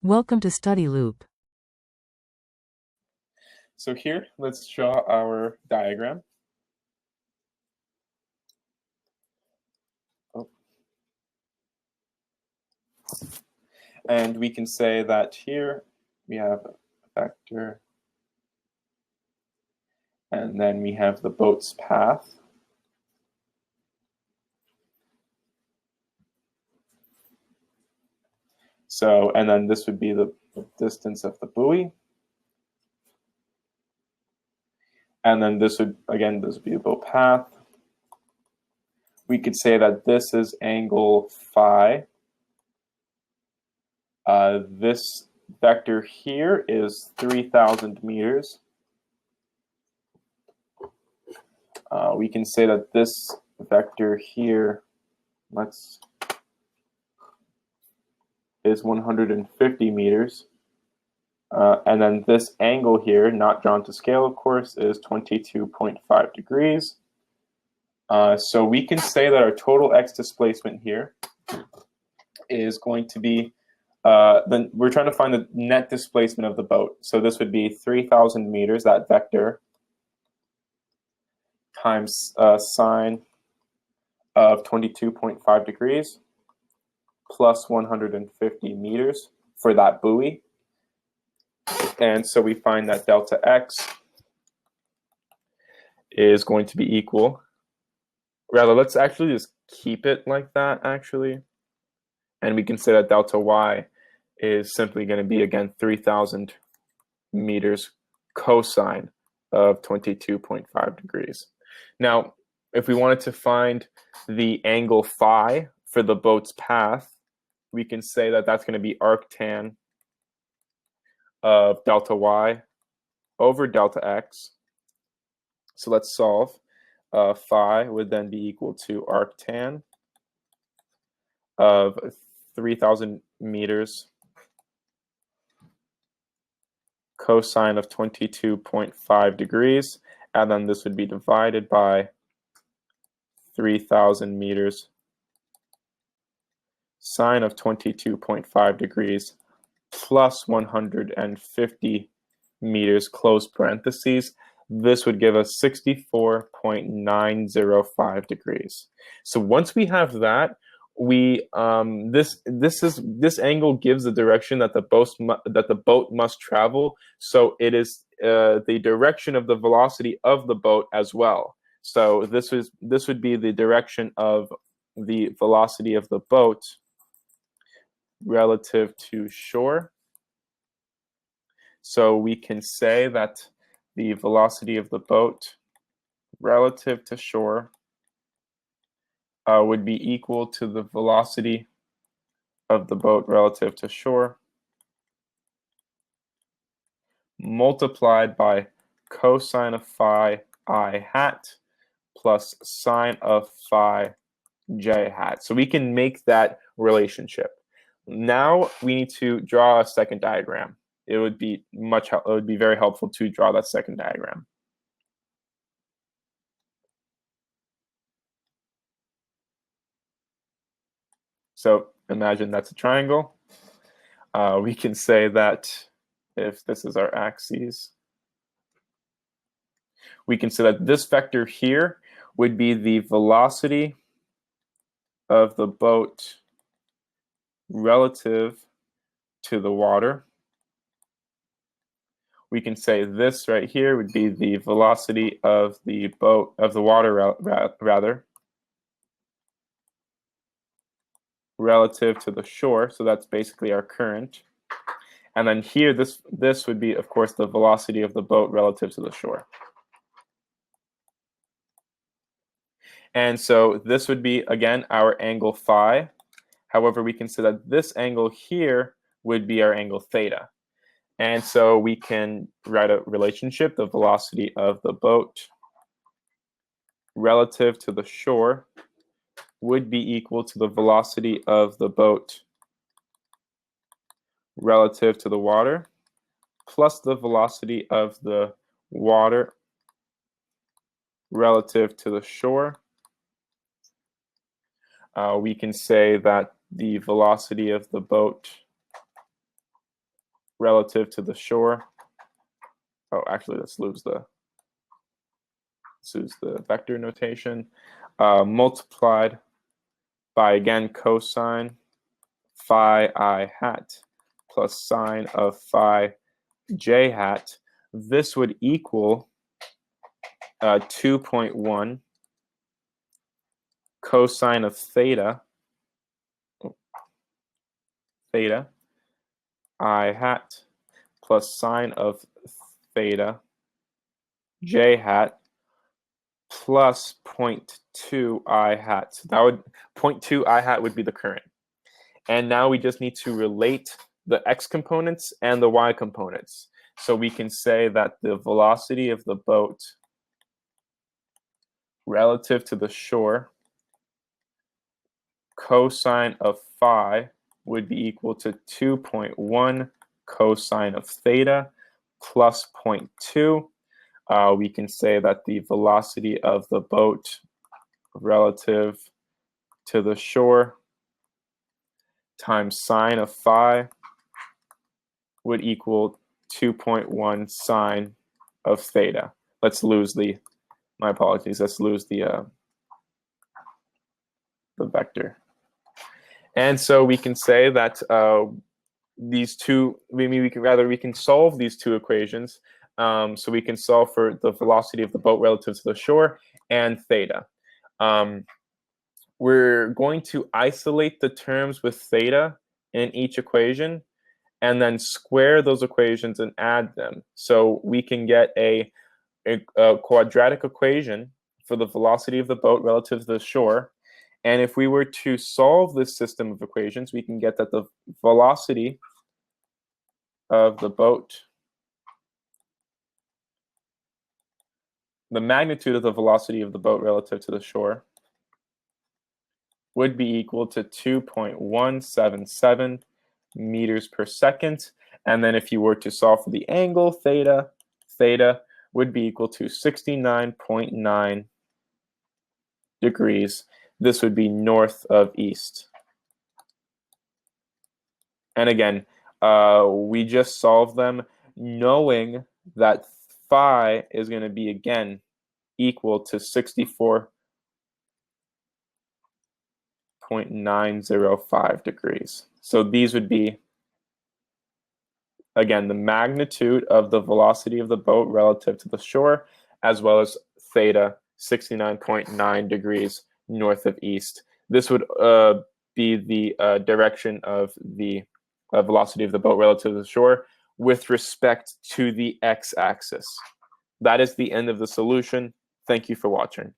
Welcome to Study Loop. So here, let's draw our diagram. Oh. And we can say that here we have a vector, and then we have the boat's path. So, and then this would be the distance of the buoy. And then this would, again, this would be the boat path. We could say that this is angle phi. This vector here is 3,000 meters. We can say that this vector here, is 150 meters. And then this angle here, not drawn to scale, of course, is 22.5 degrees. So we can say that our total x displacement here is going to be, then we're trying to find the net displacement of the boat. So this would be 3,000 meters, that vector, times sine of 22.5 degrees, plus 150 meters for that buoy. And so we find that delta x is going to be equal. Rather, let's actually just keep it like that, actually. And we can say that delta y is simply going to be, again, 3,000 meters cosine of 22.5 degrees. Now, if we wanted to find the angle phi for the boat's path, we can say that that's going to be arctan of delta y over delta x. So let's solve. Phi would then be equal to arctan of 3,000 meters cosine of 22.5 degrees, and then this would be divided by 3,000 meters sine of 22.5 degrees plus 150 meters, close parentheses. This would give us 64.905 degrees. So once we have that, we this angle gives the direction that the boat must travel. So it is the direction of the velocity of the boat as well. So this would be the direction of the velocity of the boat relative to shore. So we can say that the velocity of the boat relative to shore would be equal to the velocity of the boat relative to shore multiplied by cosine of phi I hat plus sine of phi j hat. So we can make that relationship. Now we need to draw a second diagram. It would be very helpful to draw that second diagram. So imagine that's a triangle. We can say that if this is our axis, we can say that this vector here would be the velocity of the boat relative to the water. We can say this right here would be the velocity of the boat, of the water rather, relative to the shore. So that's basically our current. And then here, this would be, of course, the velocity of the boat relative to the shore. And so this would be, again, our angle phi. However, we can say that this angle here would be our angle theta. And so we can write a relationship, the velocity of the boat relative to the shore would be equal to the velocity of the boat relative to the water plus the velocity of the water relative to the shore. We can say that the velocity of the boat relative to the shore. Oh, actually, let's use the vector notation. Multiplied by, again, cosine phi I hat plus sine of phi j hat. This would equal 2.1 cosine of theta I hat plus sine of theta j hat plus 0.2 I hat. So that would 0.2 I hat would be the current. And now we just need to relate the x components and the y components. So we can say that the velocity of the boat relative to the shore cosine of phi would be equal to 2.1 cosine of theta plus 0.2. We can say that the velocity of the boat relative to the shore times sine of phi would equal 2.1 sine of theta. Let's lose the, my apologies, let's lose the vector. And so we can say that these two, we can solve these two equations. So we can solve for the velocity of the boat relative to the shore and theta. We're going to isolate the terms with theta in each equation and then square those equations and add them. So we can get a quadratic equation for the velocity of the boat relative to the shore. And if we were to solve this system of equations, we can get that the velocity of the boat, the magnitude of the velocity of the boat relative to the shore, would be equal to 2.177 meters per second. And then if you were to solve for the angle, theta would be equal to 69.9 degrees. This would be north of east. And again, we just solved them knowing that phi is going to be, again, equal to 64.905 degrees. So these would be, again, the magnitude of the velocity of the boat relative to the shore, as well as theta, 69.9 degrees north of east. This would be the direction of the velocity of the boat relative to the shore with respect to the x-axis. That is the end of the solution. Thank you for watching.